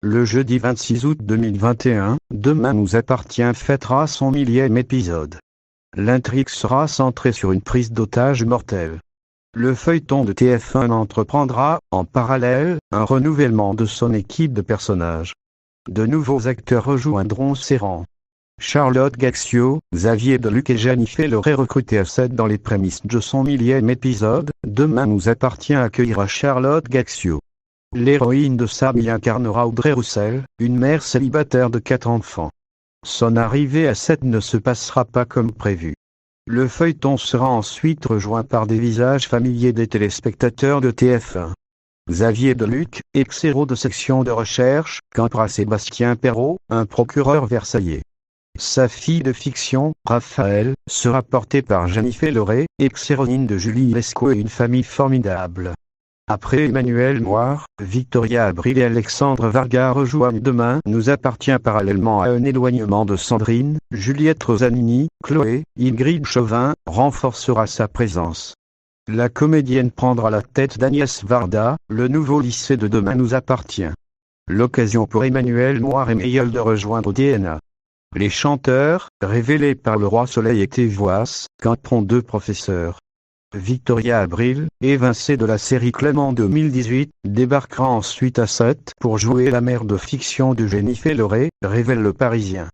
Le jeudi 26 août 2021, Demain nous appartient fêtera son 1000e épisode. L'intrigue sera centrée sur une prise d'otage mortelle. Le feuilleton de TF1 entreprendra, en parallèle, un renouvellement de son équipe de personnages. De nouveaux acteurs rejoindront ses rangs. Charlotte Gaxio, Xavier Deluc et Jennifer Leray recrutés à 7 dans les prémices de son 1000e épisode. Demain nous appartient accueillera Charlotte Gaxio. L'héroïne de Samy incarnera Audrey Roussel, une mère célibataire de 4 enfants. Son arrivée à 7 ne se passera pas comme prévu. Le feuilleton sera ensuite rejoint par des visages familiers des téléspectateurs de TF1. Xavier Deluc, ex-héros de section de recherche, campera Sébastien Perrault, un procureur versaillais. Sa fille de fiction, Raphaël, sera portée par Jennifer Leray, ex-héroïne de Julie Lescaut et une famille formidable. Après Emmanuel Moir, Victoria Abril et Alexandre Varga rejoignent Demain nous appartient parallèlement à un éloignement de Sandrine. Juliette Rosanini, Chloé, Ingrid Chauvin, renforcera sa présence. La comédienne prendra la tête d'Agnès Varda, le nouveau lycée de Demain nous appartient. L'occasion pour Emmanuel Moir et Mayol de rejoindre DNA. Les chanteurs, révélés par Le Roi Soleil et Tévois, camperont 2 professeurs. Victoria Abril, évincée de la série Clément 2018, débarquera ensuite à 7 pour jouer la mère de fiction de Jennifer Leray, révèle Le Parisien.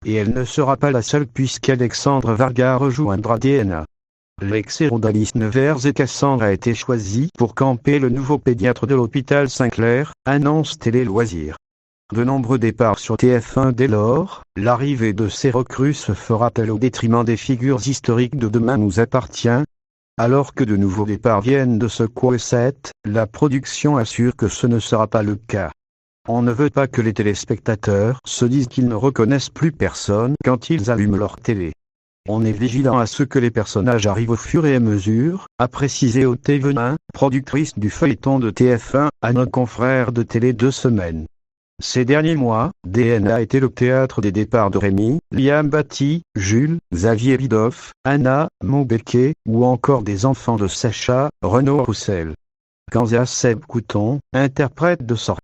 Et elle ne sera pas la seule puisqu'Alexandre Varga rejoindra DNA. L'ex-héros d'Alice Nevers et Cassandre a été choisi pour camper le nouveau pédiatre de l'hôpital Saint-Clair, annonce Télé Loisirs. De nombreux départs sur TF1 dès lors, l'arrivée de ces recrues se fera-t-elle au détriment des figures historiques de Demain nous appartient ? Alors que de nouveaux départs viennent de secouer 7, la production assure que ce ne sera pas le cas. On ne veut pas que les téléspectateurs se disent qu'ils ne reconnaissent plus personne quand ils allument leur télé. On est vigilant à ce que les personnages arrivent au fur et à mesure, a précisé Aude Venin, productrice du feuilleton de TF1, à nos confrères de Télé 2 Semaines. Ces derniers mois, DNA a été le théâtre des départs de Rémi, Liam Batty, Jules, Xavier Bidoff, Anna Montbecquet, ou encore des enfants de Sacha, Renaud Roussel. Kansas Seb Couton, interprète de sortie.